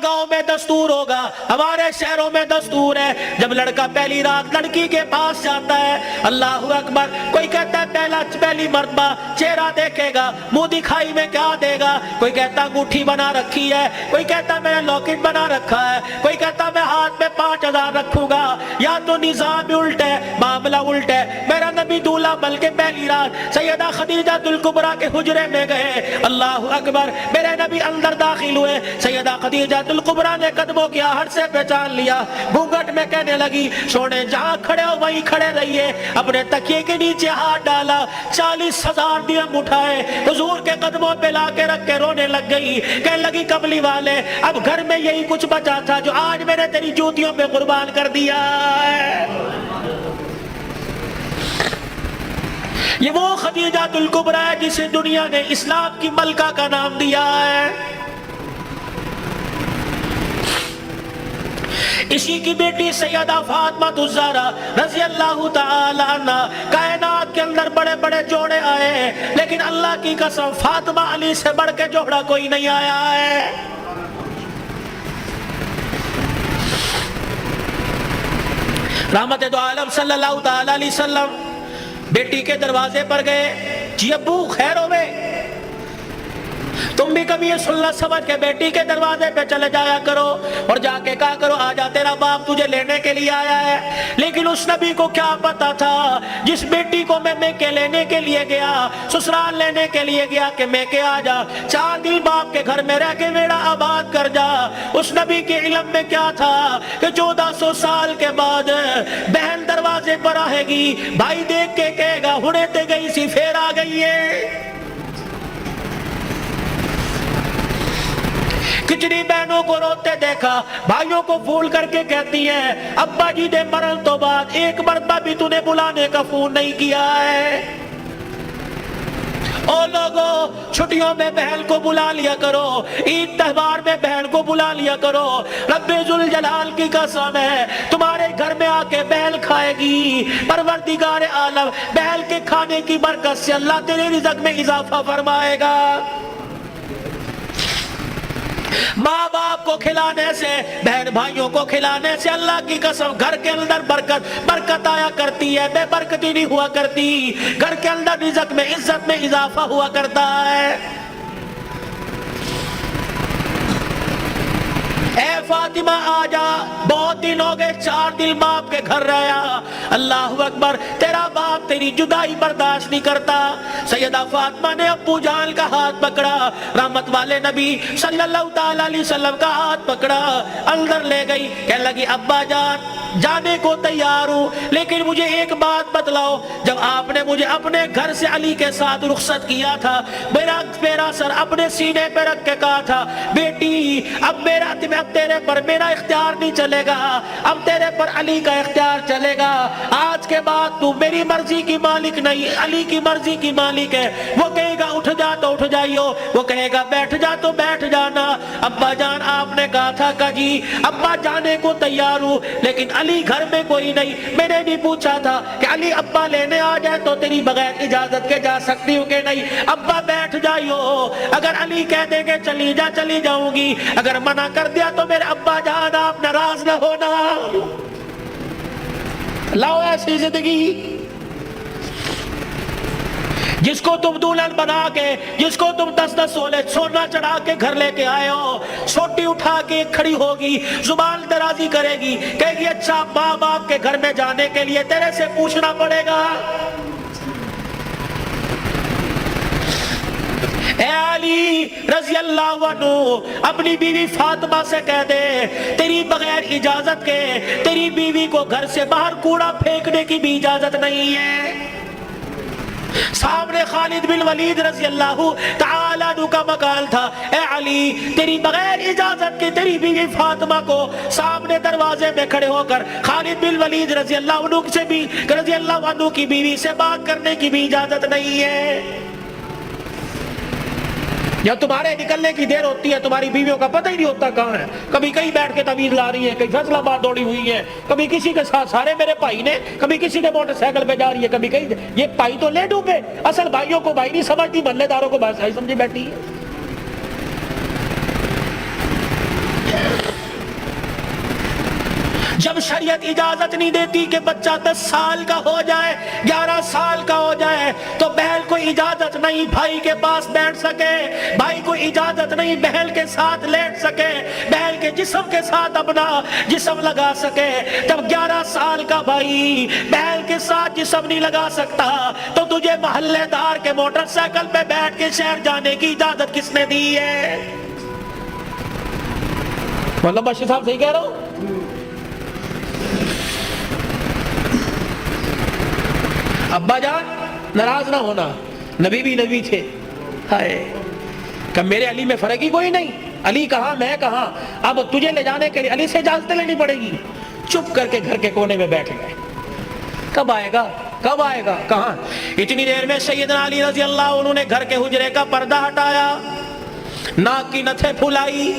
गांव में दस्तूर होगा, हमारे शहरों में दस्तूर है, जब लड़का पहली रात लड़की के पास जाता है, अल्लाह अकबर, कोई कहता है पहली मर्तबा चेहरा देखेगा, मुंह दिखाई में क्या देगा, कोई कहता अंगूठी बना रखी है, कोई कहता मैंने लॉकेट बना रखा है, कोई कहता मैं हाथ में 5000 रखूंगा। या तो निजाम उल्ट है, मामला उल्ट है। मेरा नबी दूल्हा बल्कि पहली रात सैयदा खदीजा तुल कुबरा के हुजरे में गए, अल्लाह अकबर, मेरे नबी अंदर दाखिल हुए, सैयदा खदीजा तुल कुबरा ने कदमों की आहट से पहचान लिया, घूंघट में कहने लगी, सोने जहां खड़े हो वहीं खड़े रहिए। अपने तकिए के नीचे हाथ डाला, 40,000 दिरहम उठाए, हुजूर के कदमों पे लाके रख के रोने लग गई, कहने लगी कमली वाले, अब घर में यही कुछ बचा था जो आज मैंने तेरी जूतियों पे कुर्बान कर दिया है। ये वो खदीजा तुल कुबरा है जिसे दुनिया ने इस्लाम की मलका का नाम दिया है। इसी की बेटी सैयदा फातिमा ज़हरा रज़ी अल्लाह ताला अन्हा, कायनात के अंदर बड़े बड़े जोड़े आए, लेकिन अल्लाह की कसम फातिमा अली से बढ़ के जोड़ा कोई नहीं आया है। रहमत दो आलम सल्लल्लाहु ताला अलैहि वसल्लम बेटी के दरवाजे पर गए, जी अब्बू खैर हो गए, तुम भी कभी ये सुन्नत समझ के बेटी के दरवाजे पे चले जाया करो और जाके कहा करो आजा तेरा बाप तुझे लेने के लिए आया है। लेकिन उस नबी को क्या पता था, जिस बेटी को मैं के लेने के लिए गया, ससुराल लेने के लिए गया कि मैं के आ जा, 4 दिन बाप के घर में रह के मेरा आबाद कर जा। उस नबी के इल्म में क्या था कि 1400 साल के बाद बहन दरवाजे पर आएगी, भाई देख के कहेगा हुणे ते गई सी फेर आ गई है। कितनी बहनों को रोते देखा, भाइयों को फूल करके कहती हैं अब्बा जी ने मरण तो बाद एक मरतबा भी तूने बुलाने का फोन नहीं किया है। ओ लोगों, छुट्टियों में बहन को बुला लिया करो, ईद त्योहार में बहन को बुला लिया करो। रब्बे जुल जलाल की कसम है, तुम्हारे घर में आके बहन खाएगी, परवरदिगार आलम बहन के खाने की बरकत से अल्लाह तेरे रिज़्क़ में इजाफा फरमाएगा। माँ बाप को खिलाने से, बहन भाइयों को खिलाने से अल्लाह की कसम घर के अंदर बरकत आया करती है, बेबरकती नहीं हुआ करती। घर के अंदर रिज़्क़ में इज्जत में इजाफा हुआ करता है। ए फातिमा आजा, बहुत दिन हो गए, 4 दिन बाप के घर रहा, अल्लाह अकबर, तेरा बाप तेरी जुदाई बर्दाश्त नहीं करता। सैयदा फातिमा ने अब्बू जान का हाथ पकड़ा, रहमत वाले नबी सल्लल्लाहु ताला अलैहि वसल्लम का हाथ पकड़ा, अंदर ले गई, कहने लगी अब्बा जान जाने को तैयार हूं, लेकिन मुझे एक बात बतलाओ, जब आपने मुझे अपने घर से अली के साथ रुखसत किया था, मेरा सर अपने सीने पे रख के कहा था बेटी अब तेरे पर मेरा इख्तियार नहीं चलेगा, अब तेरे पर अली का इख्तियार चलेगा। आज के बाद तू मेरी मर्जी की मालिक नहीं, अली की मर्जी की मालिक है। वो कहेगा उठ जा तो उठ जाइयो, वो कहेगा बैठ जा तो बैठ जाना। अब्बा जान आपने कहा था का जी अब्बा जाने को तैयार हूं, लेकिन अली घर में कोई नहीं। मैंने भी पूछा था कि अली अब्बा लेने आ जाए तो तेरी बगैर इजाजत के जा सकती हूँ कि नहीं। अब्बा बैठ जाइयो, अगर अली कह देंगे चली जा चली जाऊंगी, अगर मना कर दिया तो मेरे अब्बा जान आप नाराज न होना। लाओ ऐसी जिंदगी जिसको तुम दुल्हन बना के, जिसको तुम 10-10 सोले सोना चढ़ा के घर लेके आए हो, सोटी उठा के खड़ी होगी, जुबान दराजी करेगी, कहेगी अच्छा माँ बाप के घर में जाने के लिए तेरे से पूछना पड़ेगा। ए अली रज़ी अल्लाह अन्हु अपनी बीवी फातिमा से कह दे तेरी बगैर इजाजत के तेरी बीवी को घर से बाहर कूड़ा फेंकने की भी इजाजत नहीं है। सामने खालिद बिन वलीद रज़ी अल्लाह ताला अन्हु का मकान था। ए अली तेरी बगैर इजाजत के तेरी बीवी फातिमा को सामने दरवाजे में खड़े होकर खालिद बिन वलीद रज़ी अल्लाह अन्हु की बीवी से बात करने की भी इजाजत नहीं है। जब तुम्हारे निकलने की देर होती है तुम्हारी बीवियों का पता ही नहीं होता कहाँ है। कभी कहीं बैठ के तवीज ला रही है, कहीं फैसलाबाद दौड़ी हुई है, कभी किसी के साथ सारे मेरे भाई ने, कभी किसी ने मोटरसाइकिल पे जा रही है, कभी कहीं। ये भाई तो ले डूबे, असल भाइयों को भाई नहीं समझती, मल्लेदारों को भाई समझी बैठी है। جب شریعت اجازت نہیں دیتی کہ بچہ 10 سال کا ہو جائے 11 سال کا ہو جائے تو بہن کو اجازت نہیں بھائی کے پاس بیٹھ سکے, بھائی کو اجازت نہیں بہن کے ساتھ لیٹ سکے, بہن کے جسم کے ساتھ اپنا جسم لگا سکے, جب 11 سال کا بھائی بہن کے ساتھ جسم نہیں لگا سکتا تو تجھے محلے دار کے موٹر سائیکل پہ بیٹھ کے شہر جانے کی اجازت کس نے دی ہے؟ مولانا بشیر صاحب صحیح کہہ رہا ہوں؟ ابا جان ناراض نہ ہونا, نبی بھی نبی تھے. ہائے کہ میرے علی میں فرق ہی کوئی نہیں, علی کہاں میں کہاں, اب تجھے لے جانے کے لیے علی سے اجازت لینی پڑے گی. چپ کر کے گھر کے کونے میں بیٹھ گئے. کب آئے گا کب آئے گا کہاں؟ اتنی دیر میں سیدنا علی رضی اللہ عنہ نے گھر کے حجرے کا پردہ ہٹایا, ناک کی نتھیں پھلائی.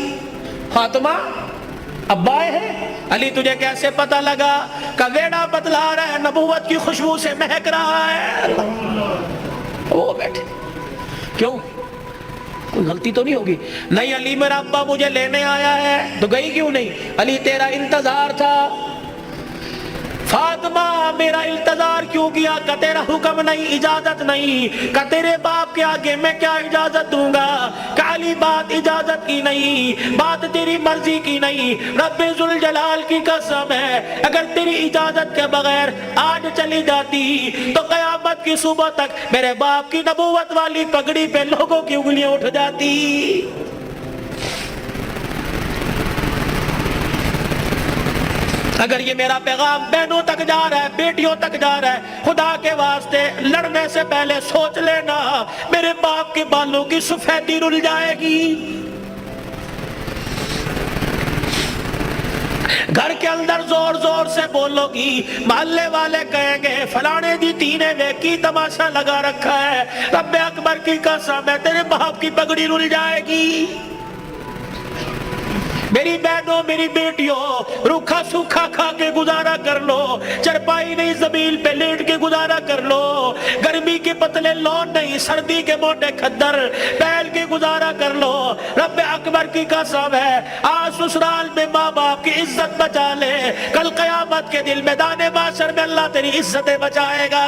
فاطمہ ابا آئے ہیں. علی تجھے کیسے پتہ لگا؟ کہ ویڑا بدلا رہا ہے, نبوت کی خوشبو سے مہک رہا ہے. وہ بیٹھے. کیوں؟ کوئی غلطی تو نہیں ہوگی؟ نہیں علی میرا ابا مجھے لینے آیا ہے. تو گئی کیوں نہیں؟ علی تیرا انتظار تھا. فاطمہ میرا انتظار کیوں کیا؟ کہ تیرا حکم نہیں, اجازت نہیں. کہ تیرے باپ کے آگے میں کیا اجازت دوں گا؟ کہ علی بات اجازت کی نہیں, بات تیری مرضی کی نہیں. رب ذوالجلال کی قسم ہے اگر تیری اجازت کے بغیر آج چلی جاتی تو قیامت کی صبح تک میرے باپ کی نبوت والی پگڑی پہ لوگوں کی انگلیاں اٹھ جاتی. اگر یہ میرا پیغام بہنوں تک جا رہا ہے, بیٹیوں تک جا رہا ہے, خدا کے واسطے لڑنے سے پہلے سوچ لینا میرے باپ کے بالوں کی سفیدی رل جائے گی. گھر کے اندر زور زور سے بولو گی, محلے والے کہیں گے فلانے دی تینے وے کی تماشا لگا رکھا ہے. رب اکبر کی قسم ہے تیرے باپ کی پگڑی رل جائے گی. میری بہنوں میری بیٹیوں روکھا سوکھا کھا کے گزارا کر لو, چرپائی نہیں زمین پہ لیٹ کے گزارا کر لو, گرمی کے پتلے لون نہیں سردی کے موٹے کھدر پہن کے گزارا کر لو. رب اکبر کی قسم ہے آج سسرال میں ماں باپ کی عزت بچا لے, کل قیامت کے دل میدان محشر میں اللہ تیری عزتیں بچائے گا.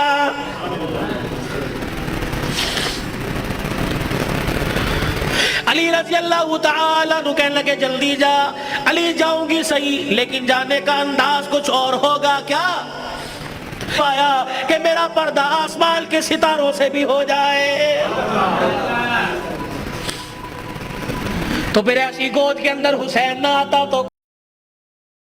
علی رضی اللہ تعالیٰ عنہ کہنے لگے جلدی جا. علی جاؤں گی صحیح لیکن جانے کا انداز کچھ اور ہوگا. کیا آیا کہ میرا پردہ آسمان کے ستاروں سے بھی ہو جائے. تو پھر ایسی گود کے اندر حسین نہ آتا تو